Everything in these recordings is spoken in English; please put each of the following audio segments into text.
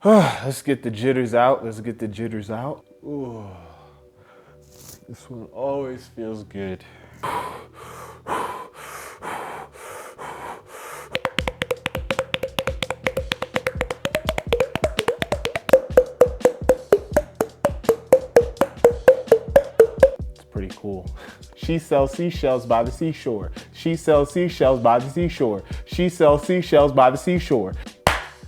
Let's get the jitters out. Let's get the jitters out. Ooh. This one always feels good. It's pretty cool. She sells seashells by the seashore. She sells seashells by the seashore. She sells seashells by the seashore.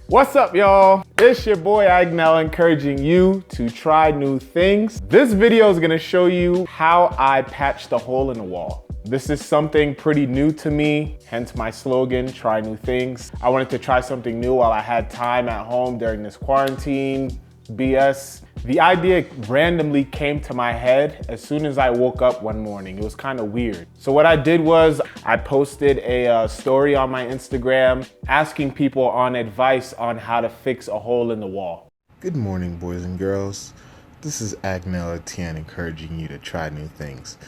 What's up, y'all? It's your boy Agnell encouraging you to try new things. This video is gonna show you how I patched a hole in the wall. This is something pretty new to me, hence my slogan, try new things. I wanted to try something new while I had time at home during this quarantine BS. The idea randomly came to my head as soon as I woke up one morning. It was kind of weird. So what I did was I posted a story on my Instagram asking people on advice on how to fix a hole in the wall. Good morning, boys and girls. This is Agnell Etienne encouraging you to try new things.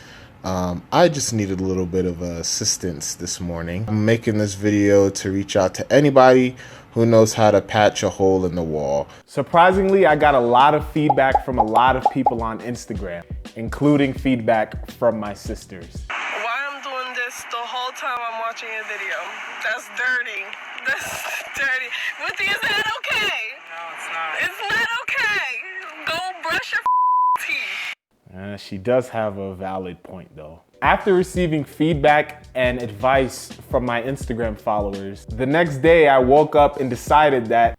I just needed a little bit of assistance this morning. I'm making this video to reach out to anybody who knows how to patch a hole in the wall. Surprisingly, I got a lot of feedback from a lot of people on Instagram, including feedback from my sisters. Why I'm doing this the whole time I'm watching a video? That's dirty. That's dirty. Withy, is that okay? No, it's not. It's not okay. Go brush your teeth. She does have a valid point though. After receiving feedback and advice from my Instagram followers, the next day I woke up and decided that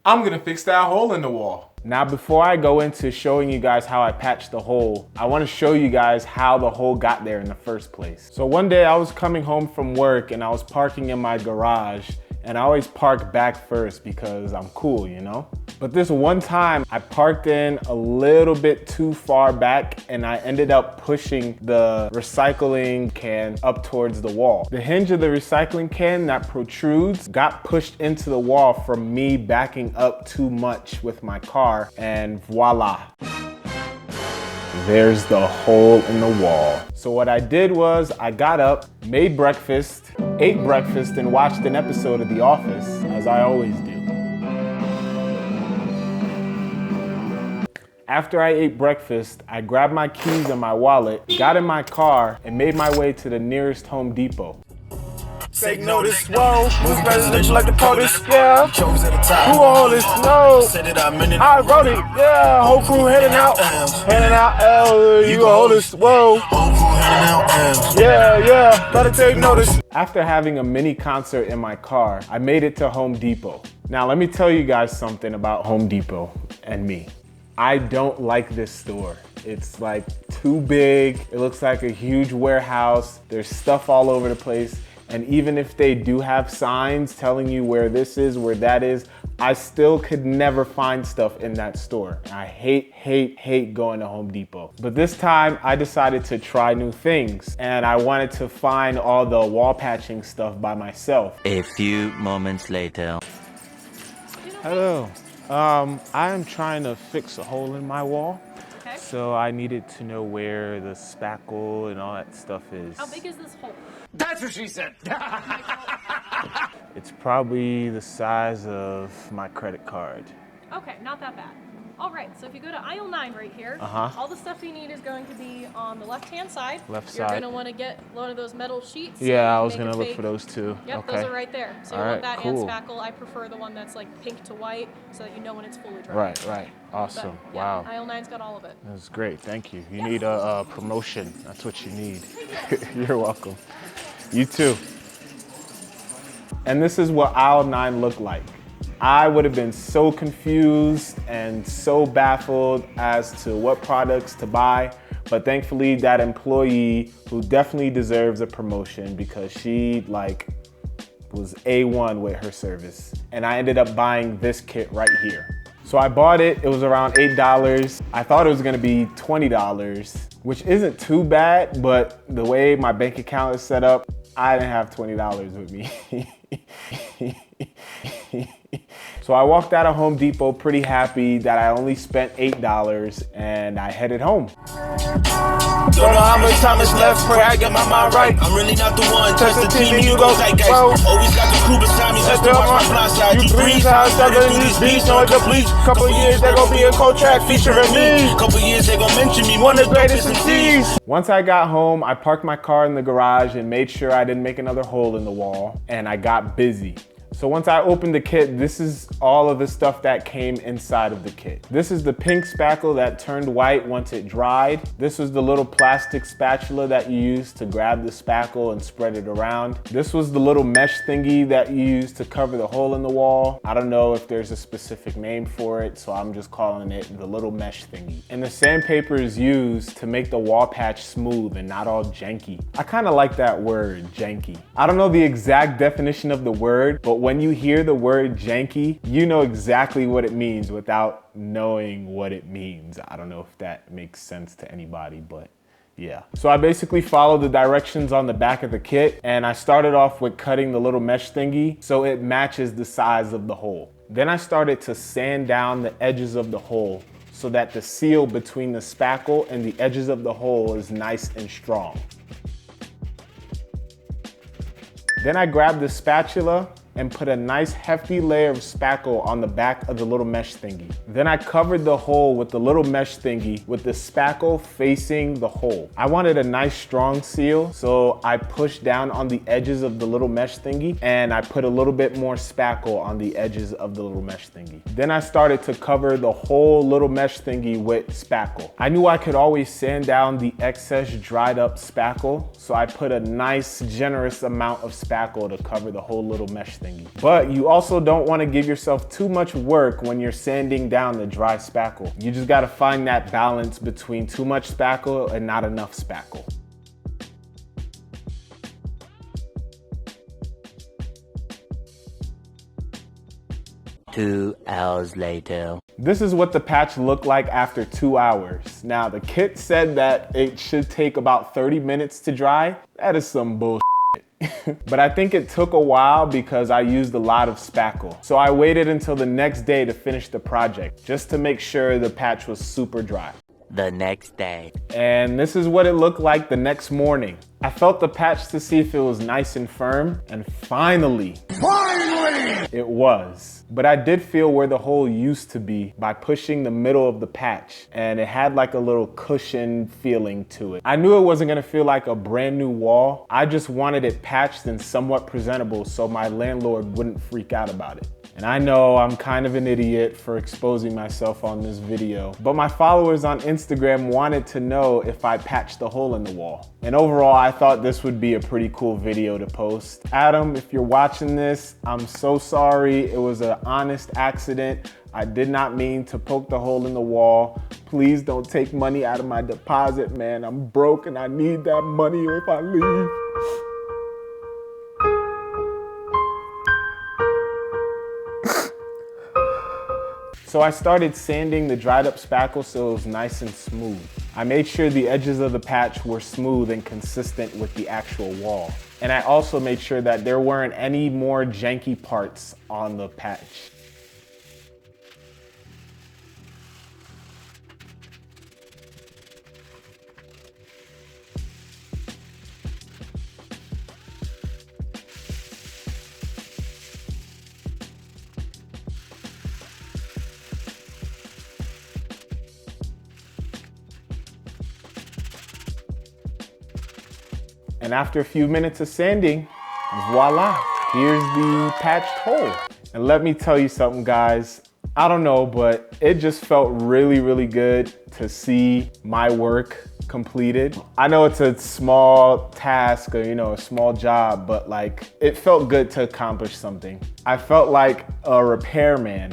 I'm gonna fix that hole in the wall. Now, before I go into showing you guys how I patched the hole, I wanna show you guys how the hole got there in the first place. So one day I was coming home from work and I was parking in my garage, and I always park back first because I'm cool, you know? But this one time I parked in a little bit too far back and I ended up pushing the recycling can up towards the wall. The hinge of the recycling can that protrudes got pushed into the wall from me backing up too much with my car, and voila. There's the hole in the wall. So what I did was I got up, made breakfast, ate breakfast, and watched an episode of The Office, as I always do. After I ate breakfast, I grabbed my keys and my wallet, got in my car, and made my way to the nearest Home Depot. Take notice, whoa, move presidential like the POTUS, yeah. Who all this? No, I wrote it, yeah. Whole crew heading out, you hold this, whoa. Yeah, gotta take notice. After having a mini concert in my car, I made it to Home Depot. Now let me tell you guys something about Home Depot and me. I don't like this store. It's like too big. It looks like a huge warehouse. There's stuff all over the place. And even if they do have signs telling you where this is, where that is, I still could never find stuff in that store. I hate going to Home Depot. But this time I decided to try new things, and I wanted to find all the wall patching stuff by myself. A few moments later. Hello. I am trying to fix a hole in my wall. Okay. So I needed to know where the spackle and all that stuff is. How big is this hole? That's what she said. It's probably the size of my credit card. Okay, not that bad. All right, so if you go to aisle 9 right here, all the stuff you need is going to be on the left-hand side. Left You're side. going to want to get one of those metal sheets. Yeah, I was Make going to it look fake. for those too. Yep, okay. those are right there. So you All want right, that cool. and spackle. I prefer the one that's like pink to white so that you know when it's fully dry. Right. Awesome. But, yeah, Wow. Aisle 9's got all of it. That's great. Thank you. You need a promotion. That's what you need. You're welcome. You too. And this is what aisle 9 looked like. I would have been so confused and so baffled as to what products to buy, but thankfully that employee, who definitely deserves a promotion because she was A1 with her service, and I ended up buying this kit right here. So I bought it, it was around $8. I thought it was gonna be $20, which isn't too bad, but the way my bank account is set up, I didn't have $20 with me. So I walked out of Home Depot pretty happy that I only spent $8 and I headed home. Don't know how much time is left, pray I get my mind right. I'm really not the one, test the team and you go tight guys. Always got the crew beside me, just to watch my blind side. You breathe, how I struggle in these beats, know it's a bleach. Couple years, they gon' be a cold track featuring me. Couple years, they gon' mention me, one of the greatest MCs. Once I got home, I parked my car in the garage and made sure I didn't make another hole in the wall, and I got busy. So once I opened the kit, this is all of the stuff that came inside of the kit. This is the pink spackle that turned white once it dried. This was the little plastic spatula that you use to grab the spackle and spread it around. This was the little mesh thingy that you use to cover the hole in the wall. I don't know if there's a specific name for it, so I'm just calling it the little mesh thingy. And the sandpaper is used to make the wall patch smooth and not all janky. I kind of like that word, janky. I don't know the exact definition of the word, but when you hear the word janky, you know exactly what it means without knowing what it means. I don't know if that makes sense to anybody, but yeah. So I basically followed the directions on the back of the kit, and I started off with cutting the little mesh thingy so it matches the size of the hole. Then I started to sand down the edges of the hole so that the seal between the spackle and the edges of the hole is nice and strong. Then I grabbed the spatula and put a nice hefty layer of spackle on the back of the little mesh thingy. Then I covered the hole with the little mesh thingy with the spackle facing the hole. I wanted a nice strong seal, so I pushed down on the edges of the little mesh thingy and I put a little bit more spackle on the edges of the little mesh thingy. Then I started to cover the whole little mesh thingy with spackle. I knew I could always sand down the excess dried up spackle, so I put a nice generous amount of spackle to cover the whole little mesh thingy. But you also don't want to give yourself too much work when you're sanding down the dry spackle. You just got to find that balance between too much spackle and not enough spackle. Two hours later. This is what the patch looked like after 2 hours. Now the kit said that it should take about 30 minutes to dry. That is some bullshit. But I think it took a while because I used a lot of spackle. So I waited until the next day to finish the project, just to make sure the patch was super dry. The next day. And this is what it looked like the next morning. I felt the patch to see if it was nice and firm, and finally, it was. But I did feel where the hole used to be by pushing the middle of the patch, and it had like a little cushion feeling to it. I knew it wasn't gonna feel like a brand new wall. I just wanted it patched and somewhat presentable so my landlord wouldn't freak out about it. And I know I'm kind of an idiot for exposing myself on this video, but my followers on Instagram wanted to know if I patched the hole in the wall. And overall, I thought this would be a pretty cool video to post. Adam, if you're watching this, I'm so sorry. It was an honest accident. I did not mean to poke the hole in the wall. Please don't take money out of my deposit, man. I'm broke and I need that money if I leave. So I started sanding the dried up spackle so it was nice and smooth. I made sure the edges of the patch were smooth and consistent with the actual wall. And I also made sure that there weren't any more janky parts on the patch. And after a few minutes of sanding, voila, here's the patched hole. And let me tell you something, guys. I don't know, but it just felt really, really good to see my work completed. I know it's a small task or, a small job, but like, it felt good to accomplish something. I felt like a repairman.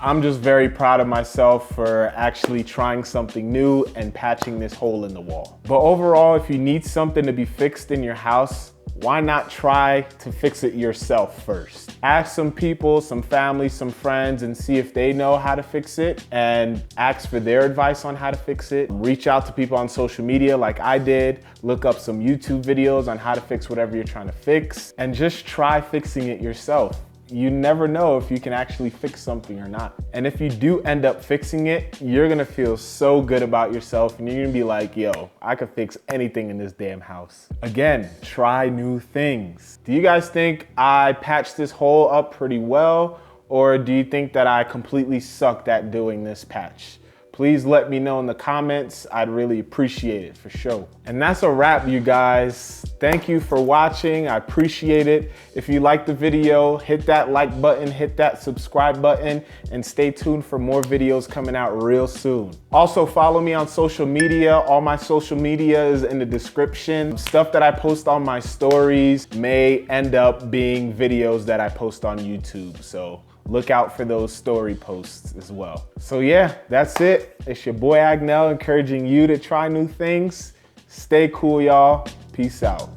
I'm just very proud of myself for actually trying something new and patching this hole in the wall. But overall, if you need something to be fixed in your house, why not try to fix it yourself first? Ask some people, some family, some friends, and see if they know how to fix it, and ask for their advice on how to fix it. Reach out to people on social media like I did, look up some YouTube videos on how to fix whatever you're trying to fix, and just try fixing it yourself. you never know if you can actually fix something or not. And if you do end up fixing it, you're gonna feel so good about yourself and you're gonna be like, yo, I could fix anything in this damn house. Again, try new things. Do you guys think I patched this hole up pretty well, or do you think that I completely sucked at doing this patch? Please let me know in the comments. I'd really appreciate it for sure. And that's a wrap, you guys. Thank you for watching. I appreciate it. If you liked the video, hit that like button, hit that subscribe button, and stay tuned for more videos coming out real soon. Also, follow me on social media. All my social media is in the description. Stuff that I post on my stories may end up being videos that I post on YouTube. So look out for those story posts as well. So yeah, that's it. It's your boy Agnell encouraging you to try new things. Stay cool, y'all. Peace out.